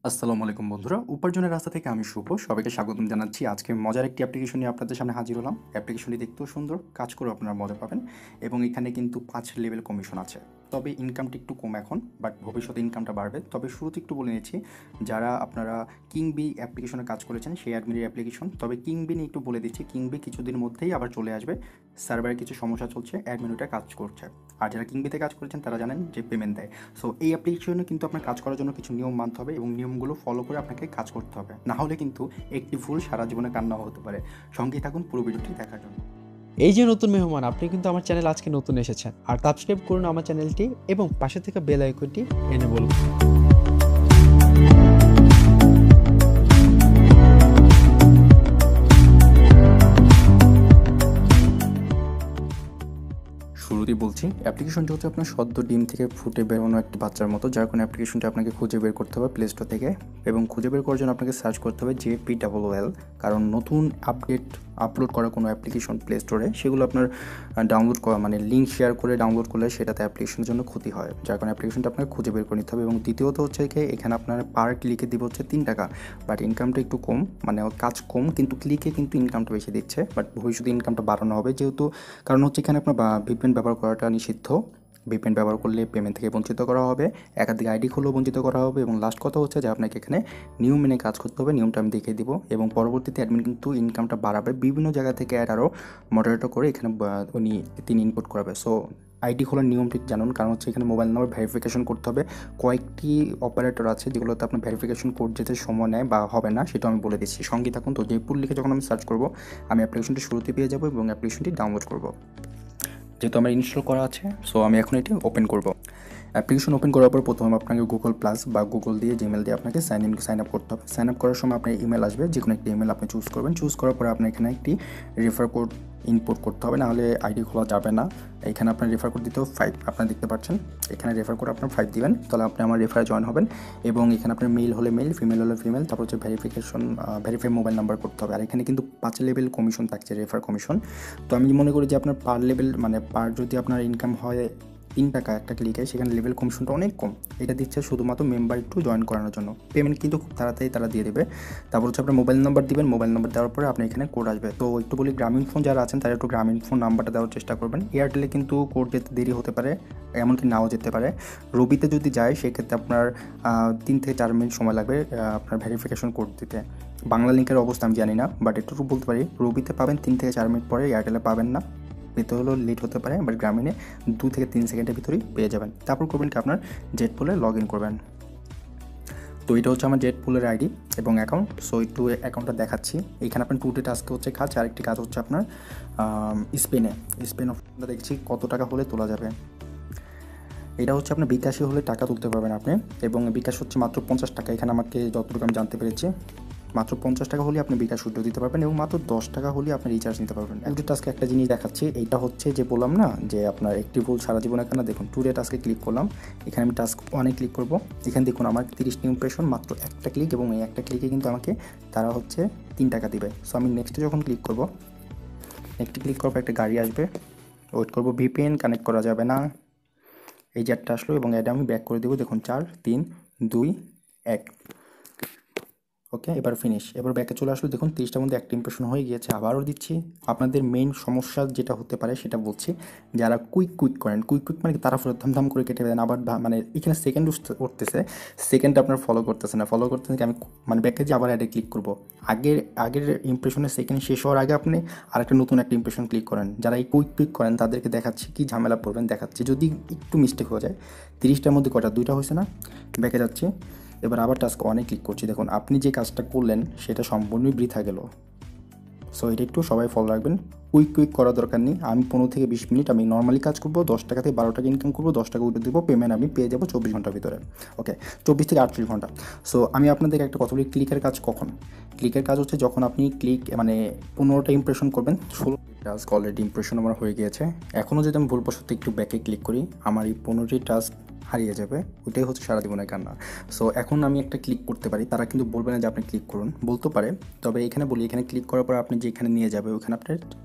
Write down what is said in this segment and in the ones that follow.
আসসালামু আলাইকুম বন্ধুরা, উপার্জনের রাস্তা থেকে আমি শুভ। সবাইকে স্বাগতম জানাচ্ছি। আজকে মজার একটি অ্যাপ্লিকেশন নিয়ে আপনাদের সামনে হাজির হলাম। অ্যাপ্লিকেশনটি দেখতেও সুন্দর, কাজ করেও আপনারা মজা পাবেন এবং এখানে কিন্তু 5 লেভেল কমিশন আছে। তবে ইনকামটা একটু কম এখন, বাট ভবিষ্যতে ইনকামটা বাড়বে। তবে শুরুতে একটু বলে নিচ্ছি, যারা আপনারা কিংবি অ্যাপ্লিকেশনে কাজ করেছেন সেই অ্যাডমিনের অ্যাপ্লিকেশন। তবে কিংবি নিয়ে একটু বলে দিচ্ছি, কিংবি কিছুদিনের মধ্যেই আবার চলে আসবে। সার্ভারে কিছু সমস্যা চলছে, অ্যাডমিন ওটা কাজ করছে। আর যারা কিংবিতে কাজ করেছেন তারা জানেন যে পেমেন্ট দেয়। সো এই অ্যাপ্লিকেশনে কিন্তু আপনার কাজ করার জন্য কিছু নিয়ম মানতে হবে এবং নিয়মগুলো ফলো করে আপনাকে কাজ করতে হবে। না হলে কিন্তু একটি ভুল সারা জীবনে কান্নাও হতে পারে। সঙ্গেই থাকুন পুরো ভিডিওটি দেখার জন্য। এই যে নতুন মেহমান, আপনি কিন্তু আমার চ্যানেল আজকে নতুন এসেছেন, আর সাবস্ক্রাইব করুন আমার চ্যানেলটি এবং পাশে থেকে বেল আইকনটি এনেবল করুন। শুরুতেই বলছি, অ্যাপ্লিকেশনটি হচ্ছে আপনার সদ্য ডিম থেকে ফুটে বেরোনো একটি বাচ্চার মতো, যার কোনো অ্যাপ্লিকেশনটি আপনাকে খুঁজে বের করতে হবে প্লে স্টোর থেকে এবং খুঁজে বের করার জন্য আপনাকে সার্চ করতে হবে JPWL। কারণ নতুন আপলোড করা কোনো অ্যাপ্লিকেশন প্লে স্টোরে সেগুলো আপনার ডাউনলোড করা মানে লিঙ্ক শেয়ার করে ডাউনলোড করলে সেটাতে অ্যাপ্লিকেশনের জন্য ক্ষতি হয়, যার কারণে অ্যাপ্লিকেশনটা আপনাকে খুঁজে বের করে নিতে হবে। এবং দ্বিতীয়ত হচ্ছে কি, এখানে আপনার পার ক্লিকে দিব হচ্ছে 3 টাকা, বাট ইনকামটা একটু কম, মানে কাজ কম কিন্তু ক্লিকে কিন্তু ইনকামটা বেশি দিচ্ছে। বাট ভবিষ্যতে ইনকামটা বাড়ানো হবে, যেহেতু কারণ হচ্ছে এখানে আপনার VPN ব্যবহার করাটা নিষিদ্ধ। VPN ব্যবহার করলে পেমেন্ট থেকে বঞ্চিত করা হবে, একাধিক আইডি খুলেও বঞ্চিত করা হবে। এবং লাস্ট কথা হচ্ছে যে আপনাকে এখানে নিয়ম মেনে কাজ করতে হবে, নিয়মটা আমি দেখিয়ে দিব। এবং পরবর্তীতে অ্যাডমিন কিন্তু ইনকামটা বাড়াবে, বিভিন্ন জায়গা থেকে অ্যাড আরও মডারেটর করে এখানে তিনি ইনপুট করাবে। সো আইডি খোলার নিয়মটি জানুন, কারণ হচ্ছে এখানে মোবাইল নাম্বার ভেরিফিকেশন করতে হবে। কয়েকটি অপারেটর আছে যেগুলোতে আপনার ভেরিফিকেশন কোড যেতে সময় নেয় বা হবে না, সেটা আমি বলে দিচ্ছি। সঙ্গে থাকুন। তো জয়পুর লিখে যখন আমি সার্চ করব, আমি অ্যাপ্লিকেশনটি শুরুতে পেয়ে যাবো এবং অ্যাপ্লিকেশনটি ডাউনলোড করব। যেহেতু আমার ইনস্টল করা আছে, সো আমি এখন এটি ওপেন করব। অ্যাপ্লিকেশন ওপেন করার পর প্রথমে আপনাকে গুগল প্লাস বা গুগল দিয়ে জিমেল দিয়ে আপনাকে সাইন আপ করতে হবে। সাইন আপ করার সময় আপনার ইমেল আসবে, যে কোনো একটি ইমেল আপনি চুজ করবেন। চুজ করার পরে আপনার এখানে একটি রেফার কোড ইনপুট করতে হবে, নাহলে আইডি খোলা যাবে না। এখানে আপনার রেফার কোড দিতে হবে 5, আপনারা দেখতে পাচ্ছেন। এখানে রেফার কোড আপনার 5 দিবেন, তাহলে আপনি আমার রেফারে জয়েন হবেন। এবং এখানে আপনার মেল হলে মেল, ফিমেল হলে ফিমেল, তারপর হচ্ছে ভেরিফাই মোবাইল নাম্বার করতে হবে। আর এখানে কিন্তু 5 লেভেল কমিশন থাকছে, রেফার কমিশন। তো আমি মনে করি যে আপনার পার লেভেল মানে পার যদি আপনার ইনকাম হয় 3 টাকা একটা ক্লিকে, সেখানে লেভেল কমিশনটা অনেক কম। এটা দিচ্ছে শুধুমাত্র মেম্বার একটু জয়েন করানোর জন্য। পেমেন্ট কিন্তু খুব তাড়াতাড়ি তারা দিয়ে দেবে। তারপর হচ্ছে আপনার মোবাইল নাম্বার দিবেন, মোবাইল নাম্বার দেওয়ার পরে আপনি এখানে কোড আসবে। তো একটু বলি, গ্রামীণ ফোন যারা আছেন তারা একটু গ্রামীণ ফোন নাম্বারটা দেওয়ার চেষ্টা করবেন। এয়ারটেলে কিন্তু কোড যেতে দেরি হতে পারে, এমনকি নাও যেতে পারে। রবিতে যদি যায় সেক্ষেত্রে আপনার 3 থেকে 4 মিনিট সময় লাগবে আপনার ভেরিফিকেশন কোড দিতে। বাংলা লিঙ্কের অবস্থা আমি জানি না, বাট এটুকু বলতে পারি, রবিতে পাবেন 3 থেকে 4 মিনিট পরে, এয়ারটেলে পাবেন না, পেতে হলেও লেট হতে পারে, বাট গ্রামীণে 2 থেকে 3 সেকেন্ডের ভিতরেই পেয়ে যাবেন। তারপর করবেন কি, আপনার জেট পুলে লগ ইন করবেন। তো এটা হচ্ছে আমার জেট পুলের আইডি এবং অ্যাকাউন্ট। সো একটু অ্যাকাউন্টটা দেখাচ্ছি। এখানে আপনার 2টি টাস্ক হচ্ছে কাজ, আরেকটি কাজ হচ্ছে আপনার স্পেন অপশনটা দেখছি কত টাকা হলে তোলা যাবে। এটা হচ্ছে আপনার বিকাশে হলে টাকা তুলতে পারবেন আপনি, এবং বিকাশ হচ্ছে মাত্র 50 টাকা। এখানে আমাকে যতটুকু আমি জানতে পেরেছি, মাত্র 50 টাকা হলে আপনি বিকাশ উইথড্র দিতে পারবেন এবং মাত্র 10 টাকা হলে আপনি রিচার্জ নিতে পারবেন। একটু টাস্কে একটা জিনিস দেখাচ্ছি, এইটা হচ্ছে যে বললাম না যে আপনার একটি ভুল সারা জীবনে কেন। দেখুন, টুডে টাস্কে ক্লিক করলাম, এখানে আমি টাস্ক 1-এ ক্লিক করব। এখানে দেখুন আমার 30টি ইমপ্রেশন, মাত্র একটা ক্লিক, এবং এই একটা ক্লিকে কিন্তু আমাকে তারা হচ্ছে 3 টাকা দিবে। সো আমি নেক্সটে যখন ক্লিক করব, নেক্সটে ক্লিক করার পর একটা গাড়ি আসবে, ওয়েট করব। VPN কানেক্ট করা যাবে না, এই যে একটা আসলো, এবং এটা আমি ব্যাক করে দেবো। দেখুন 4, 3, 2, 1। ওকে, এবার ফিনিশ। এবার ব্যাকে চলে আসলো, দেখুন 30টার মধ্যে একটা ইমপ্রেশন হয়ে গিয়েছে। আবারও দিচ্ছি। আপনাদের মেইন সমস্যা যেটা হতে পারে সেটা বলছি, যারা কুইক করেন, কুইক মানে তারা ধাম করে কেটে দেন, আবার মানে এখানে সেকেন্ড উঠতেছে, সেকেন্ড আপনার ফলো করতেছে না। ফলো করতেছে কি, আমি মানে ব্যাকে যে আবার অ্যাডে ক্লিক করবো, আগের ইমপ্রেশনের সেকেন্ড শেষ হওয়ার আগে আপনি আরেকটা নতুন একটা ইমপ্রেশন ক্লিক করেন। যারা এই কুইক করেন তাদেরকে দেখাচ্ছি কি ঝামেলা পড়বেন, দেখাচ্ছি। যদি একটু মিস্টেক হয়ে যায়, 30টার মধ্যে কটা 2টা হয়েছে না, ব্যাকে যাচ্ছি। এবার আবার টাস্ক 1-এ ক্লিক করছি। দেখুন আপনি যে কাজটা করলেন সেটা সম্পূর্ণই বৃথা গেল। সো এটা একটু সবাই ফলো রাখবেন। কুইক করার দরকার নেই। আমি 15 থেকে 20 মিনিট আমি নর্মালি কাজ করবো, 10 টাকা থেকে 12 টাকা ইনকাম করবো, 10 টাকা উঠে দেবো, পেমেন্ট আমি পেয়ে যাবো 24 ঘন্টার ভিতরে। ওকে, 24 থেকে 48 ঘন্টা। সো আমি আপনাদের একটা কথা বলি, ক্লিকের কাজ কখন? ক্লিকের কাজ হচ্ছে যখন আপনি মানে 15টা ইমপ্রেশন করবেন। 16 টাস্ক অলরেডি ইমপ্রেশন আমার হয়ে গিয়েছে। এখনও যদি আমি ভুলবশত একটু ব্যাকে ক্লিক করি, আমার এই 15টি টাস্ক হারিয়ে যাবে। ওইটাই হচ্ছে সারা জীবনের কান্না। সো এখন আমি একটা ক্লিক করতে পারি, তারা কিন্তু বলবে না যে আপনি ক্লিক করুন, বলতে পারে। তবে এখানে বলি, এখানে ক্লিক করার পর আপনি যেখানে নিয়ে যাবে ওখানে আপনার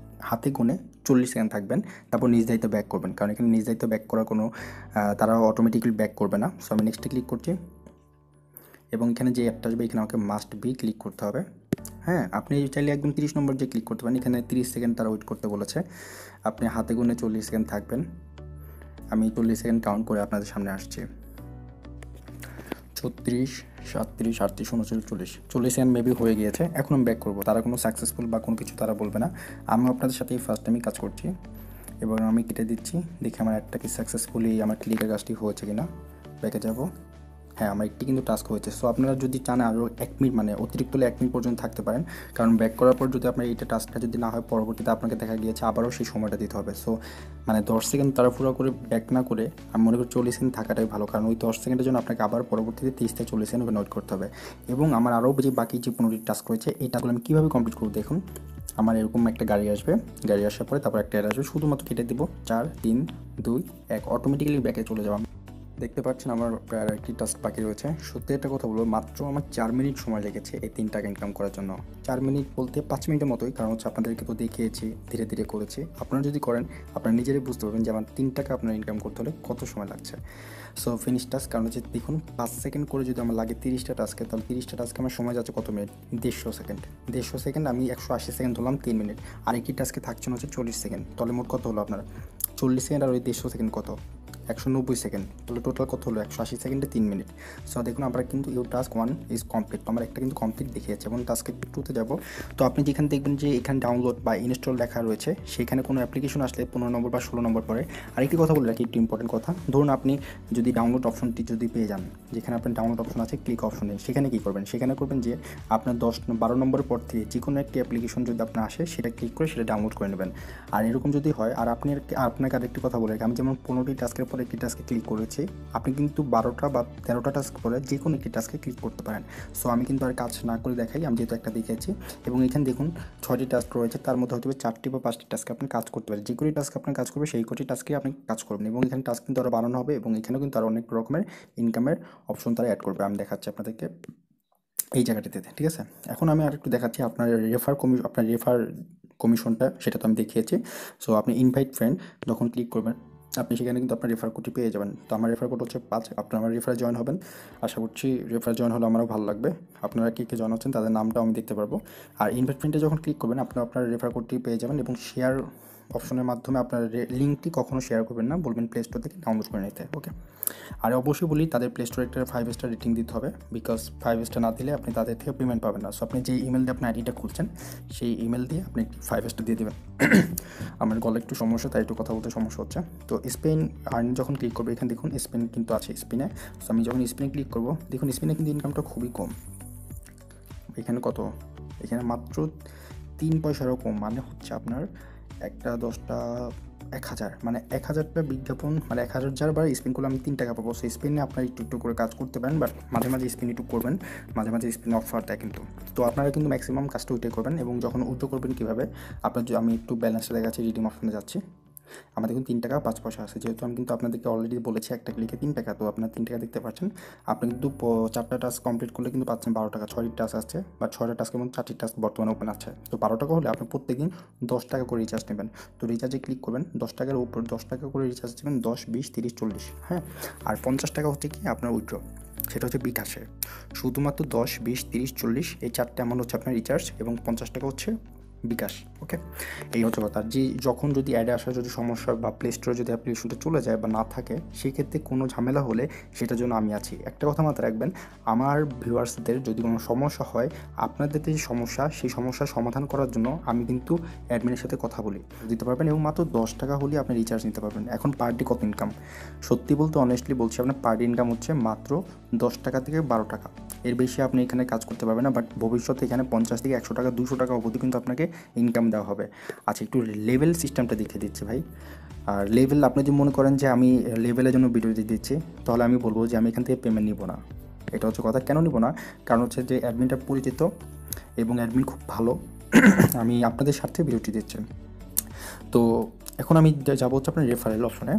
হাতে গুনে 40 সেকেন্ড থাকবেন, তারপর নিজ দায়িত্ব ব্যাক করবেন, কারণ এখানে নিজ দায়িত্ব ব্যাক করার কোনো তারা অটোমেটিক্যালি ব্যাক করবে না। সো আমি নেক্সটে ক্লিক করছি। এবং এখানে যে অ্যাপটা আসবে এখানে আমাকে মাস্ট বি ক্লিক করতে হবে। হ্যাঁ, আপনি চাইলে একদম 30 নম্বর যে ক্লিক করতে পারেন, এখানে 30 সেকেন্ড তারা ওয়েট করতে বলেছে। আপনি হাতে গুনে 40 সেকেন্ড থাকবেন। আমি 40 সেকেন্ড কাউন্ট করে আপনাদের সামনে আসছি। 36, 37, 38, 39, 40 সেকেন্ড মেবি হয়ে গিয়েছে। এখন আমি ব্যাক করবো, তারা কোনো সাকসেসফুল বা কোনো কিছু তারা বলবে না। আমি আপনাদের সাথে ফার্স্ট টাইমই কাজ করছি এবং আমি কেটে দিচ্ছি, দেখি আমার একটা কি সাকসেসফুলি আমার ক্লিকের কাজটি হয়েছে কিনা। ব্যাকে যাব। হ্যাঁ, আমার একটি কিন্তু টাস্ক হয়েছে। সো আপনারা যদি চান আরও 1 মিনিট মানে অতিরিক্ত হলে 1 মিনিট পর্যন্ত থাকতে পারেন, কারণ ব্যাক করার পর যদি আপনার এইটা টাস্কটা যদি না হয় পরবর্তীতে আপনাকে দেখা গিয়েছে আবারও সেই সময়টা দিতে হবে। সো মানে 10 সেকেন্ড তাড়াহুড়ো করে ব্যাক না করে আমি মনে করি 40 সেকেন্ড থাকাটাই ভালো, কারণ ওই 10 সেকেন্ডের জন্য আপনাকে আবার পরবর্তীতে 30 থেকে 40 সেকেন্ড নোট করতে হবে। এবং আমার আরও যে বাকি যে 15টি টাস্ক রয়েছে এই টাস্কগুলো আমি কীভাবে কমপ্লিট করব দেখুন। আমার এরকম একটা গাড়ি আসবে, গাড়ি আসার পরে তারপর একটা অ্যাড আসবে, শুধুমাত্র কেটে দেবো 4, 3, 2, 1, অটোমেটিক্যালি ব্যাকে চলে যাবো। দেখতে পাচ্ছেন আমার প্রায় একটি টাস্ক বাকি রয়েছে। সত্যি একটা কথা বলবো, মাত্র আমার 4 মিনিট সময় লেগেছে এই 3 টাকা ইনকাম করার জন্য। 4 মিনিট বলতে 5 মিনিটের মতোই, কারণ হচ্ছে আপনাদেরকে তো দেখিয়েছি, ধীরে ধীরে করেছি। আপনারা যদি করেন আপনারা নিজেরাই বুঝতে পারবেন যে আমার 3 টাকা আপনার ইনকাম করতে হলে কত সময় লাগছে। সো ফিনিশ টাস্ক, কারণ হচ্ছে দেখুন 5 সেকেন্ড করে যদি আমার লাগে 30টা টাস্কে, তাহলে 30টা টাস্কে আমার সময় যাচ্ছে কত মিনিট? 150 সেকেন্ড। 150 সেকেন্ড আমি 180 সেকেন্ড ধরলাম 3 মিনিট। আর একটি টাস্কে থাকছে হচ্ছে 40 সেকেন্ড। তাহলে মোট কত হলো আপনার? 40 সেকেন্ড আর ওই 150 সেকেন্ড কত? 190 সেকেন্ড। তাহলে টোটাল কত হলো? 180 সেকেন্ডে 3 মিনিট। সো দেখুন আমরা কিন্তু ইউ টাস্ক 1 ইজ কমপ্লিট। তো আমার একটা কিন্তু কমপ্লিট দেখিয়েছে। এবং টাস্কে 2তে যাব। তো আপনি যেখানে দেখবেন যে এখানে ডাউনলোড বা ইনস্টল লেখা রয়েছে, সেখানে কোনো অ্যাপ্লিকেশন আসলে 15 নম্বর বা 16 নম্বর পরে। আরেকটি কথা বলে রাখি, একটু ইম্পর্টেন্ট কথা। ধরুন আপনি যদি ডাউনলোড অপশনটি যদি পেয়ে যান, যেখানে আপনার ডাউনলোড অপশন আছে ক্লিক অপশনে, সেখানে কী করবেন? সেখানে করবেন যে আপনার 12 নম্বরের পর থেকে যে কোনো একটি অ্যাপ্লিকেশন যদি আপনার আসে সেটা ক্লিক করে সেটা ডাউনলোড করে নেবেন। আর এরকম যদি হয়, আর আপনাকে আরেকটি কথা বলে রাখি, আমি যেমন 15টি টাস্কের পর একটি টাস্কে ক্লিক করেছি, আপনি কিন্তু 12টা বা 13টা টাস্ক পরে যে কোনো একটি টাস্কে ক্লিক করতে পারেন। সো আমি কিন্তু আর কাজ না করে দেখাই, আমি যেহেতু একটা দেখিয়েছি। এবং এখানে দেখুন 6টি টাস্ক রয়েছে, তার মধ্যে হয়তো 4টি বা 5টি টাস্কে আপনি কাজ করতে পারেন। যে কোনো টাস্ক আপনার কাজ করবে সেই কটি টাস্কে আপনি কাজ করবেন। এবং এখানে টাস্ক কিন্তু আরও বাড়ানো হবে এবং এখানেও কিন্তু আরও অনেক রকমের ইনকামের অপশন তারা অ্যাড করবে। আমি দেখাচ্ছি আপনাদেরকে এই জায়গাটিতে, ঠিক আছে? এখন আমি আরেকটু দেখাচ্ছি আপনার রেফার কমিশনটা, সেটা তো আমি দেখিয়েছি। সো আপনি ইনভাইট ফ্রেন্ড যখন ক্লিক করবেন, আপনি সেখানে কিন্তু আপনার রেফার কোডটি পেয়ে যাবেন। তো আমার রেফার কোড হচ্ছে 5। আপনারা আমার রেফারে জয়েন হবেন। আশা করছি রেফার জয়েন হলে আমারও ভালো লাগবে। আপনারা কে জয়েন হচ্ছেন তাদের নামটাও আমি দেখতে পারবো। আর ইনভাইট ফ্রেন্ডে যখন ক্লিক করবেন আপনার রেফার কোডটি পেয়ে যাবেন। এবং শেয়ার অপশনের মাধ্যমে আপনার লিঙ্কটি কখনো শেয়ার করবেন না, বলবেন প্লে স্টোর থেকে ডাউনলোড করে নিতে। ওকে, আর অবশ্যই বলি তাদের প্লে স্টোরে একটা 5 স্টার রেটিং দিতে হবে, বিকজ 5 স্টার না দিলে আপনি তাদের থেকে পেমেন্ট পাবেন না। সো আপনি যে ইমেল দিয়ে আপনার আইডিটা খুলছেন সেই ইমেল দিয়ে আপনি 5 স্টার দিয়ে দেবেন। আমার গলা একটু সমস্যা, তাই একটু কথা বলতে সমস্যা হচ্ছে। তো স্পেন আর্ন যখন ক্লিক করবো, এখানে দেখুন স্পেন কিন্তু আছে স্পিনে। সো আমি যখন স্পিনে ক্লিক করবো, দেখুন স্পিনে কিন্তু ইনকামটা খুবই কম। এখানে কত? এখানে মাত্র 3 পয়সারও কম, মানে হচ্ছে আপনার একটা 10টা 1000, মানে 1000টা বিজ্ঞাপন, মানে 1000 বার স্পিন করলে আমি 3 টাকা পাবো। সেই স্পিনে আপনার একটু করে কাজ করতে পারেন, বাট মাঝে মাঝে স্পিন একটু করবেন, মাঝে মাঝে স্পিন অফার দেয় কিন্তু। তো আপনারা কিন্তু ম্যাক্সিমাম কাজটা ওইটাই করবেন। এবং যখন উইথড্র করবেন কীভাবে, আমি একটু ব্যালেন্সটা দেখাচ্ছি, রিডিম অপশনে যাচ্ছি। আমার দেখুন 3 টাকা 5 পয়সা আছে। যেহেতু আমি কিন্তু আপনাদেরকে অলরেডি বলেছি একটা ক্লিকে 3 টাকা, তো আপনার 3 টাকা দেখতে পাচ্ছেন। আপনি কিন্তু 4টা টাস্ক কমপ্লিট করলে কিন্তু পাচ্ছেন 12 টাকা। 6টি টাস্ক আসছে, বা 6টা টাস্কের মধ্যে 4টি টাস্ক বর্তমানে ওপেন আছে। তো 12 টাকা হলে আপনি প্রত্যেকদিন 10 টাকা করে রিচার্জ নেবেন। তো রিচার্জে ক্লিক করবেন, 10 টাকার উপর 10 টাকা করে রিচার্জ নেবেন, 10, 20, 30, 40, হ্যাঁ। আর 50 টাকা হচ্ছে কি আপনার উইথড্র, সেটা হচ্ছে বিকাশে। শুধুমাত্র 10, 20, 30, 40 এই 4টে অ্যামাউন্ট হচ্ছে আপনার রিচার্জ, এবং 50 টাকা হচ্ছে বিকাশ। ওকে, এই হচ্ছে কথা। যখন যদি অ্যাডে আসার যদি সমস্যা বা প্লে স্টোরে যদি অ্যাপ্লিকেশনটা চলে যায় বা না থাকে, সেই ক্ষেত্রে কোনো ঝামেলা হলে সেটার জন্য আমি আছি। একটা কথা মাথায় রাখবেন, আমার ভিউয়ার্সদের যদি কোনো সমস্যা হয়, আপনাদের যে সমস্যা, সেই সমস্যার সমাধান করার জন্য আমি কিন্তু অ্যাডমিনের সাথে কথা বলি, দিতে পারবেন। এবং মাত্র 10 টাকা হলে আপনি রিচার্জ নিতে পারবেন। এখন পার ডে কত ইনকাম? সত্যি বলতে অনেস্টলি বলছি, আপনার পার ডে ইনকাম হচ্ছে মাত্র 10 টাকা থেকে 12 টাকা। এর বেশি আপনি এখানে কাজ করতে পারবেন না। বাট ভবিষ্যতে এখানে 50 থেকে 100 টাকা 200 টাকা অবধি কিন্তু আপনাকে ইনকাম দেওয়া হবে। আচ্ছা, একটু লেভেল সিস্টেমটা দেখিয়ে দিচ্ছি ভাই। আর লেভেল, আপনি যদি মনে করেন যে আমি লেভেলের জন্য ভিডিও দিচ্ছি, তাহলে আমি বলবো যে আমি এখান থেকে পেমেন্ট নিব না। এটা হচ্ছে কথা। কেন নিব না? কারণ হচ্ছে যে অ্যাডমিনটা পরিচিত এবং অ্যাডমিন খুব ভালো। আমি আপনাদের স্বার্থে ভিডিওটি দিচ্ছি। তো এখন আমি যাবো হচ্ছে আপনার রেফারেল অপশনে।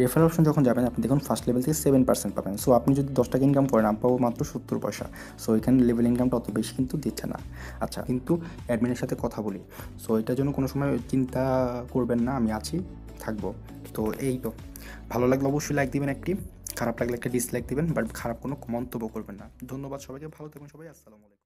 রেফারেল অপশন যখন যাবেন, আপনি দেখুন ফার্স্ট লেভেল থেকে 7% পাবেন। সো আপনি যদি 10 টাকা ইনকাম করেন, আমি পাবো মাত্র 70 পয়সা। সো এখানে লেভেল ইনকামটা অত বেশি কিন্তু দিচ্ছে না। আচ্ছা, কিন্তু অ্যাডমিনের সাথে কথা বলি। সো এটার জন্য কোনো সময় চিন্তা করবেন না, আমি আছি, থাকবো। তো এই তো, ভালো লাগলে অবশ্যই লাইক দিবেন একটি, খারাপ লাগলে একটা ডিসলাইক দিবেন, বাট খারাপ কোনো মন্তব্য করবেন না। ধন্যবাদ সবাইকে, ভালো থাকবেন সবাই, আসসালামু আলাইকুম।